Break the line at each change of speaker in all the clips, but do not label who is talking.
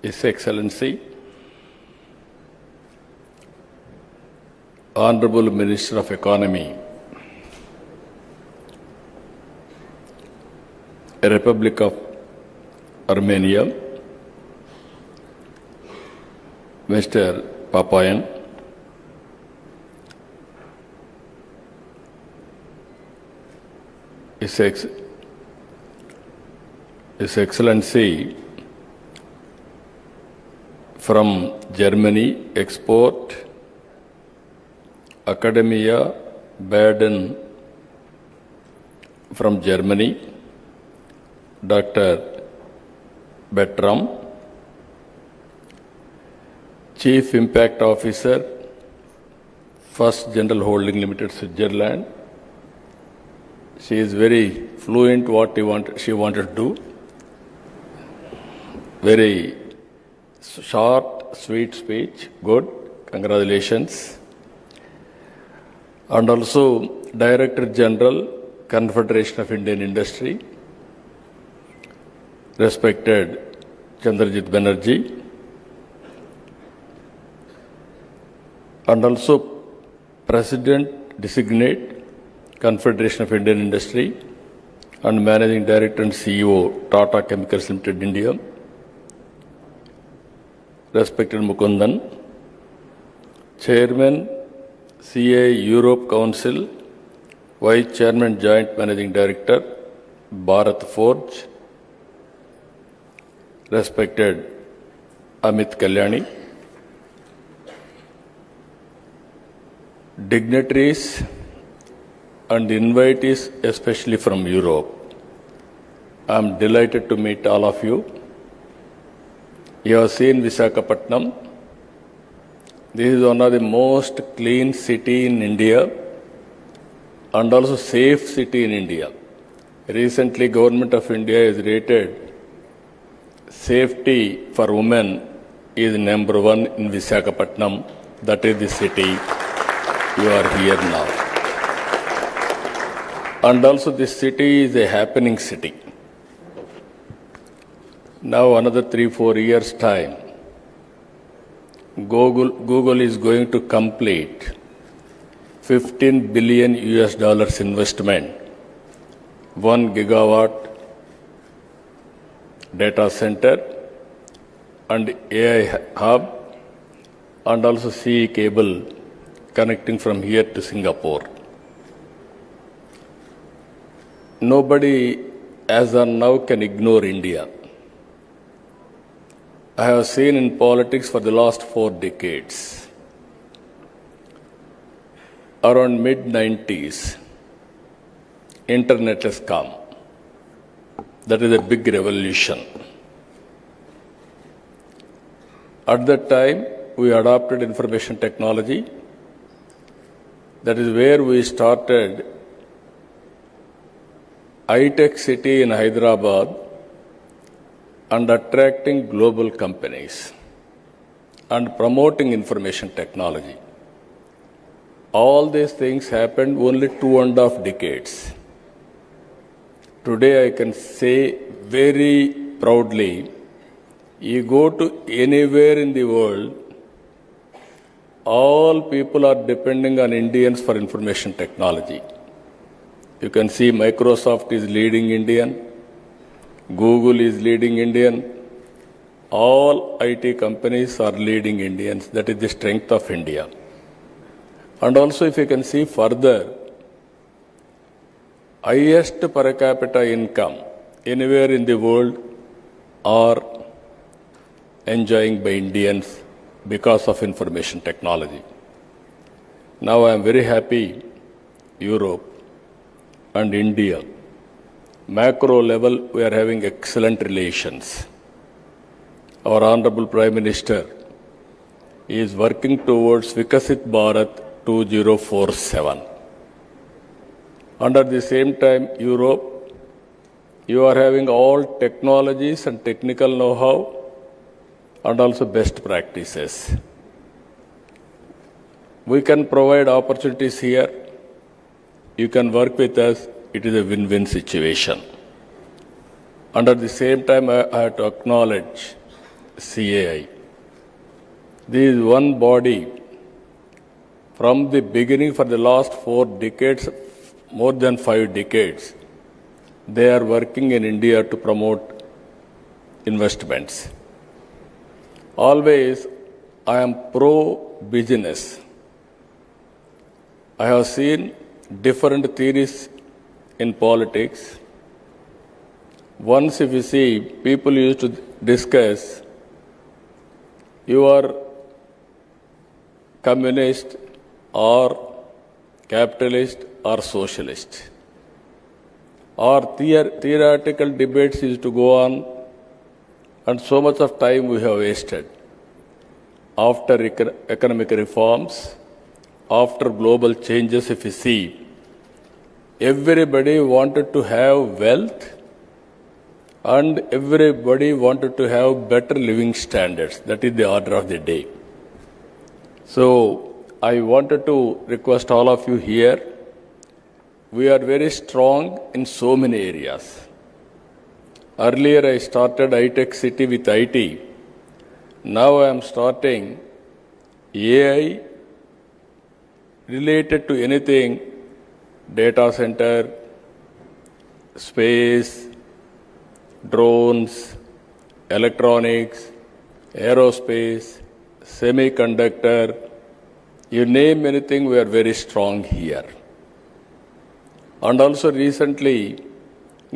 His Excellency, Honorable Minister of Economy, Republic of Armenia, Mr. Papayan, His Excellency from Germany, Export Academia Baden from Germany, Dr. Bertram, Chief Impact Officer, First General Holding Limited, Switzerland. She is very fluent what she wanted to do. Very short, sweet speech. Good. Congratulations. And also Director General, Confederation of Indian Industry, respected Chandrajit Banerjee. And also President Designate, Confederation of Indian Industry, and Managing Director and CEO, Tata Chemicals Limited, India, respected Mukundan, Chairman, CA Europe Council, Vice Chairman, Joint Managing Director, Bharat Forge, respected Amit Kalyani, dignitaries and invitees, especially from Europe. I am delighted to meet all of you. You have seen Visakhapatnam. This is one of the most clean city in India and also safe city in India. Recently, Government of India has rated safety for women is #1 in Visakhapatnam. That is the city you are here now. And also this city is a happening city. Now another 3-4 years time, Google is going to complete $15 billion investment, 1 gigawatt data center and AI hub, and also CE cable connecting from here to Singapore. Nobody as of now can ignore India. I have seen in politics for the last 4 decades. Around mid-90s, internet has come. That is a big revolution. At that time, we adopted information technology. That is where we started high-tech city in Hyderabad and attracting global companies and promoting information technology. All these things happened only 2.5 decades. Today I can say very proudly, you go to anywhere in the world, all people are depending on Indians for information technology. You can see Microsoft is leading Indian, Google is leading Indian, all IT companies are leading Indians. That is the strength of India. And also if you can see further, highest per capita income anywhere in the world are enjoying by Indians because of information technology. Now I am very happy Europe and India, macro level, we are having excellent relations. Our Honorable Prime Minister is working towards Vikasit Bharat 2047. And at the same time, Europe, you are having all technologies and technical know-how and also best practices. We can provide opportunities here. You can work with us. It is a win-win situation. And at the same time, I have to acknowledge CAI. This is one body from the beginning for the last 4 decades, more than 5 decades. They are working in India to promote investments. Always, I am pro-business. I have seen different theories in politics. Once, if you see, people used to discuss, you are communist or capitalist or socialist. Or theoretical debates used to go on, and so much of time we have wasted. After economic reforms, after global changes, if you see, everybody wanted to have wealth and everybody wanted to have better living standards. That is the order of the day. So, I wanted to request all of you here, we are very strong in so many areas. Earlier I started iTech City with IT. Now I am starting AI related to anything, data center, space, drones, electronics, aerospace, semiconductor, you name anything, we are very strong here. And also recently,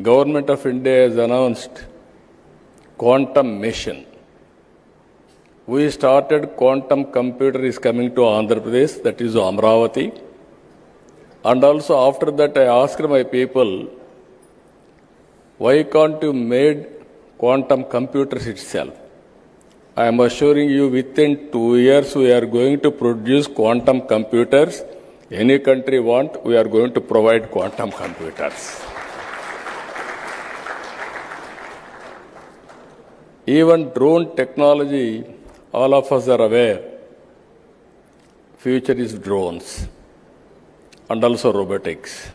Government of India has announced quantum mission. We started quantum computer is coming to Andhra Pradesh, that is Amravati. And also after that I asked my people, why can't you made quantum computers itself? I am assuring you within 2 years we are going to produce quantum computers. Any country want, we are going to provide quantum computers. Even drone technology, all of us are aware, future is drones and also robotics.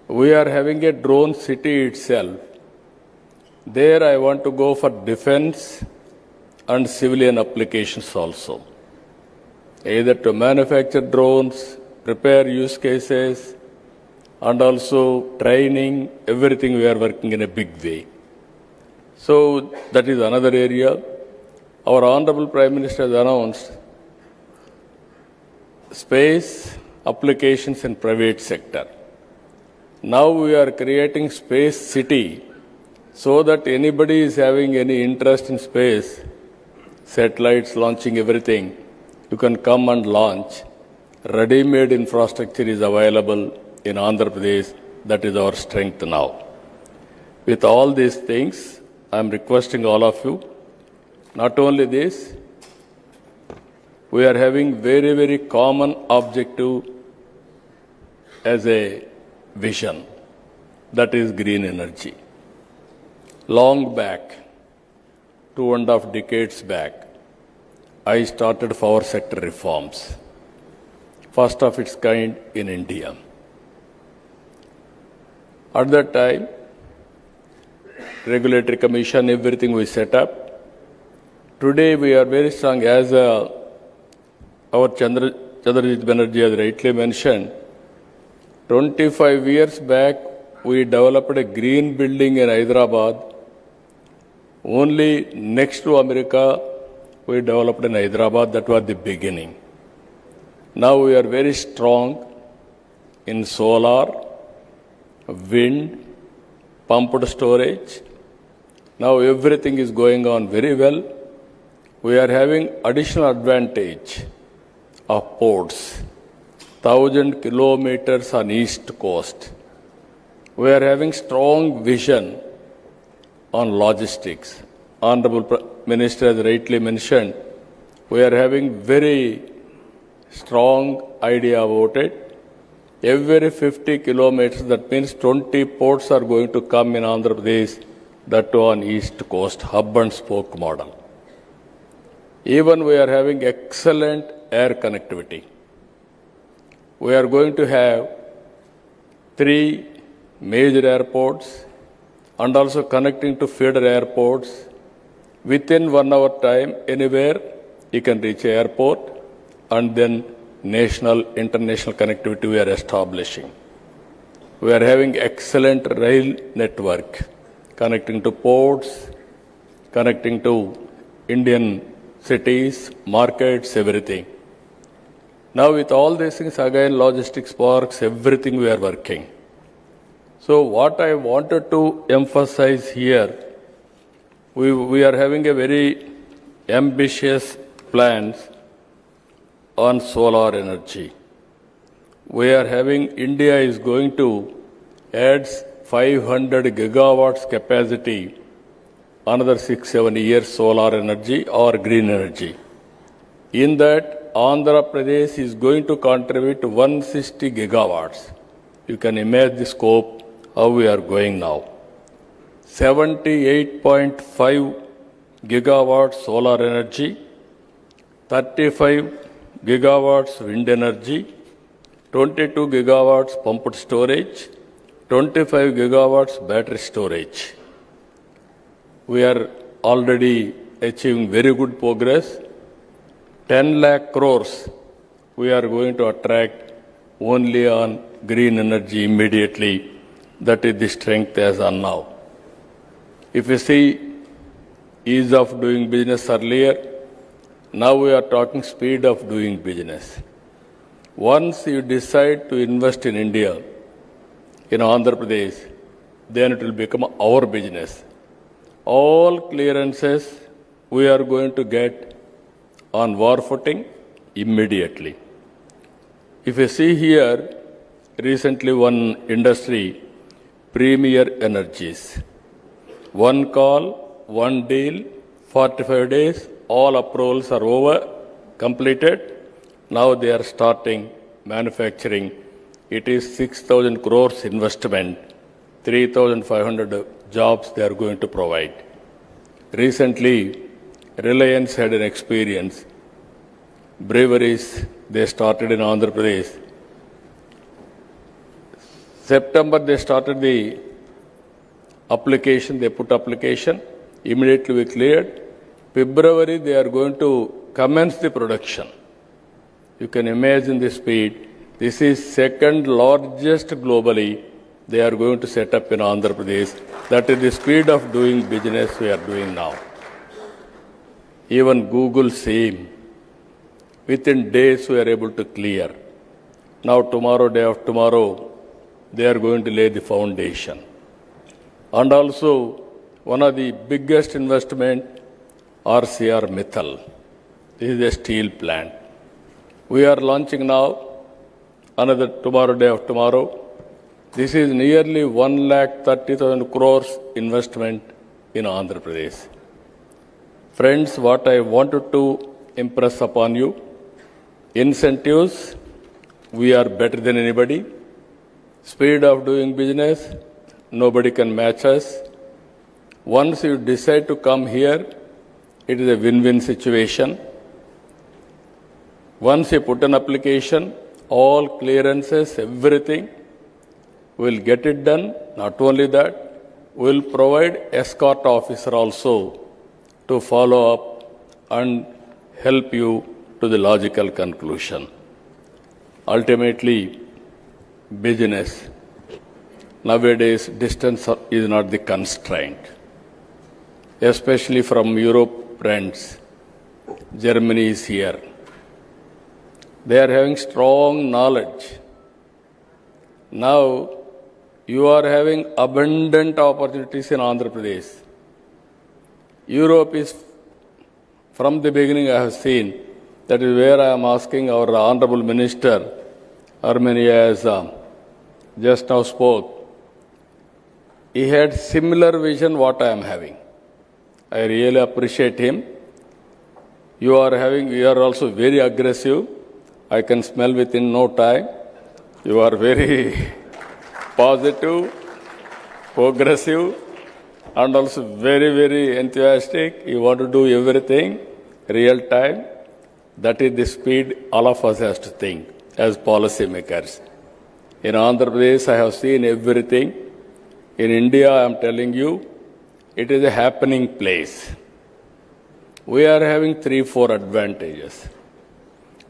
We are having a drone city itself. There I want to go for defense and civilian applications also. Either to manufacture drones, prepare use cases, and also training, everything we are working in a big way. So that is another area. Our Honorable Prime Minister has announced space applications in private sector. Now we are creating space city so that anybody is having any interest in space, satellites launching everything, you can come and launch. Ready-made infrastructure is available in Andhra Pradesh. That is our strength now. With all these things, I am requesting all of you, not only this, we are having very, very common objective as a vision, that is green energy. Long back, 2.5 decades back, I started power sector reforms, first of its kind in India. At that time, regulatory commission, everything we set up. Today we are very strong, as our Chandrajit Banerjee has rightly mentioned. 25 years back, we developed a green building in Hyderabad. Only next to America, we developed in Hyderabad. That was the beginning. Now we are very strong in solar, wind, pumped storage. Now everything is going on very well. We are having additional advantage of ports. 1,000 kilometers on east coast. We are having strong vision on logistics. Honorable Minister has rightly mentioned, we are having very strong idea about it. Every 50 kilometers, that means 20 ports are going to come in Andhra Pradesh, that too on east coast, hub and spoke model. Even we are having excellent air connectivity. We are going to have 3 major airports and also connecting to feeder airports. Within 1 hour time, anywhere, you can reach airport, and then national, international connectivity we are establishing. We are having excellent rail network, connecting to ports, connecting to Indian cities, markets, everything. Now with all these things, again, logistics parks, everything we are working. So what I wanted to emphasize here, we are having a very ambitious plans on solar energy. We are having, India is going to add 500 gigawatts capacity, another 6-7 years solar energy or green energy. In that, Andhra Pradesh is going to contribute 160 gigawatts. You can imagine the scope, how we are going now. 78.5 gigawatts solar energy, 35 gigawatts wind energy, 22 gigawatts pumped storage, 25 gigawatts battery storage. We are already achieving very good progress. 10 lakh crores we are going to attract only on green energy immediately. That is the strength as on now. If you see ease of doing business earlier, now we are talking speed of doing business. Once you decide to invest in India, in Andhra Pradesh, then it will become our business. All clearances we are going to get on war footing immediately. If you see here, recently one industry, Premier Energies, one call, one deal, 45 days, all approvals are over, completed. Now they are starting manufacturing. It is 6,000 crores investment, 3,500 jobs they are going to provide. Recently, Reliance had an experience. Breweries, they started in Andhra Pradesh. September, they started the application, they put application. Immediately we cleared. February, they are going to commence the production. You can imagine the speed. This is second largest globally they are going to set up in Andhra Pradesh. That is the speed of doing business we are doing now. Even Google same. Within days we are able to clear. Now tomorrow, day after tomorrow, they are going to lay the foundation. And also one of the biggest investment, RCR Mittal. This is a steel plant. We are launching now, another tomorrow, day after tomorrow. This is nearly 130,000 crores investment in Andhra Pradesh. Friends, what I wanted to impress upon you, incentives, we are better than anybody. Speed of doing business, nobody can match us. Once you decide to come here, it is a win-win situation. Once you put an application, all clearances, everything, we'll get it done. Not only that, we'll provide escort officer also to follow up and help you to the logical conclusion. Ultimately, business. Nowadays, distance is not the constraint. Especially from Europe, friends. Germany is here. They are having strong knowledge. Now, you are having abundant opportunities in Andhra Pradesh. Europe is, from the beginning I have seen, that is where I am asking our Honorable Minister, Armenia has just now spoke. He had similar vision what I am having. I really appreciate him. You are also very aggressive. I can smell within no time. You are very positive, progressive, and also very, very enthusiastic. You want to do everything real time. That is the speed all of us has to think as policy makers. In Andhra Pradesh, I have seen everything. In India, I am telling you, it is a happening place. we are having 3-4 advantages.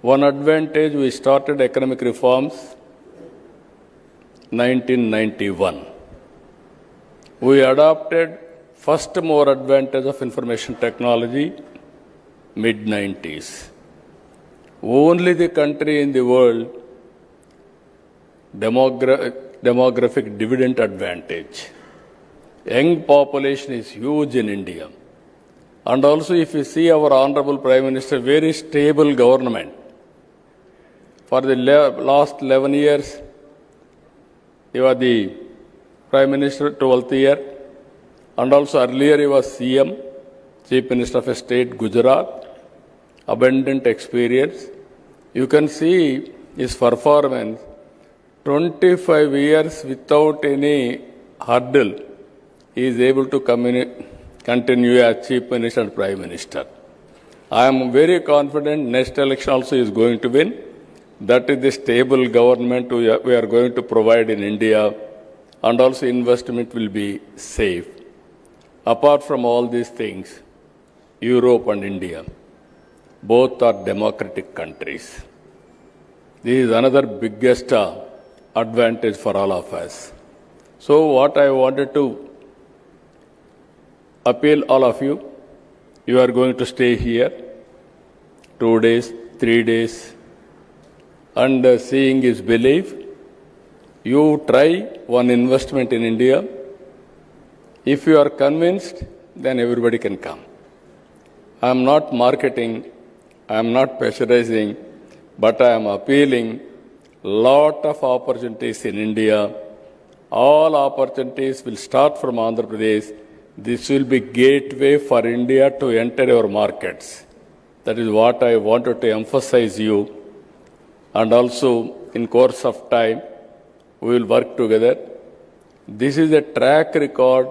One advantage, we started economic reforms 1991. We adopted first more advantage of information technology mid-90s. Only the country in the world demographic dividend advantage. Young population is huge in India. And also if you see our Honorable Prime Minister, very stable government. For the last 11 years, he was the Prime Minister 12th year. And also earlier he was CM, Chief Minister of State, Gujarat. Abundant experience. You can see his performance, 25 years without any hurdle, he is able to continue as Chief Minister and Prime Minister. I am very confident next election also is going to win. That is the stable government we are going to provide in India, and also investment will be safe. Apart from all these things, Europe and India, both are democratic countries. This is another biggest advantage for all of us. So what I wanted to appeal all of you, you are going to stay here 2 days, 3 days, and seeing is belief. You try one investment in India. If you are convinced, then everybody can come. I am not marketing, I am not pressurizing, but I am appealing lot of opportunities in India. All opportunities will start from Andhra Pradesh. This will be gateway for India to enter our markets. That is what I wanted to emphasize you. And also, in course of time, we will work together. This is a track record.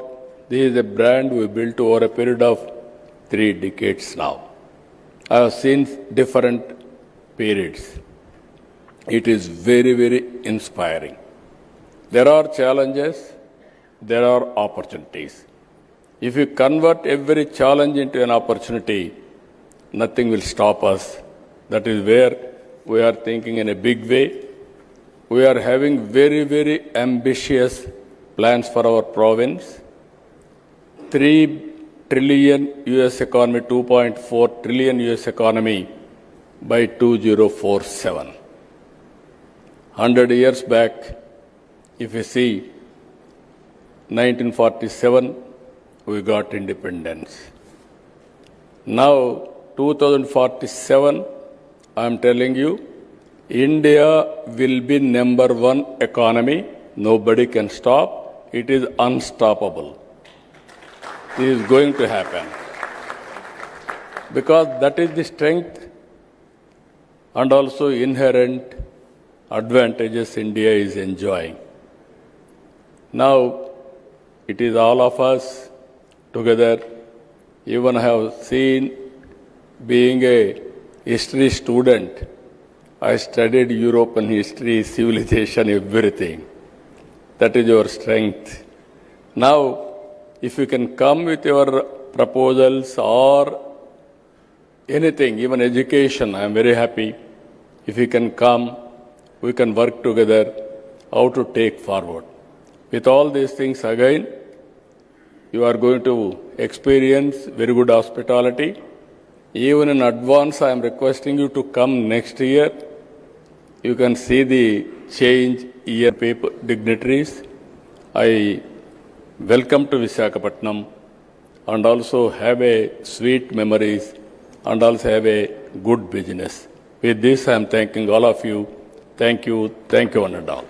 This is a brand we built over a period of 3 decades now. I have seen different periods. It is very, very inspiring. There are challenges, there are opportunities. If you convert every challenge into an opportunity, nothing will stop us. That is where we are thinking in a big way. We are having very, very ambitious plans for our province. 3 trillion US economy, 2.4 trillion US economy by 2047. 100 years back, if you see, 1947, we got independence. Now, 2047, I am telling you, India will be #1 economy. Nobody can stop. It is unstoppable. This is going to happen. Because that is the strength and also inherent advantages India is enjoying. Now, it is all of us together. Even I have seen, being a history student, I studied European history, civilization, everything. That is your strength. Now, if you can come with your proposals or anything, even education, I am very happy. If you can come, we can work together how to take forward. With all these things, again, you are going to experience very good hospitality. Even in advance, I am requesting you to come next year. You can see the change year paper dignitaries. I welcome to Visakhapatnam and also have a sweet memories and also have a good business. With this, I am thanking all of you. Thank you, one and all.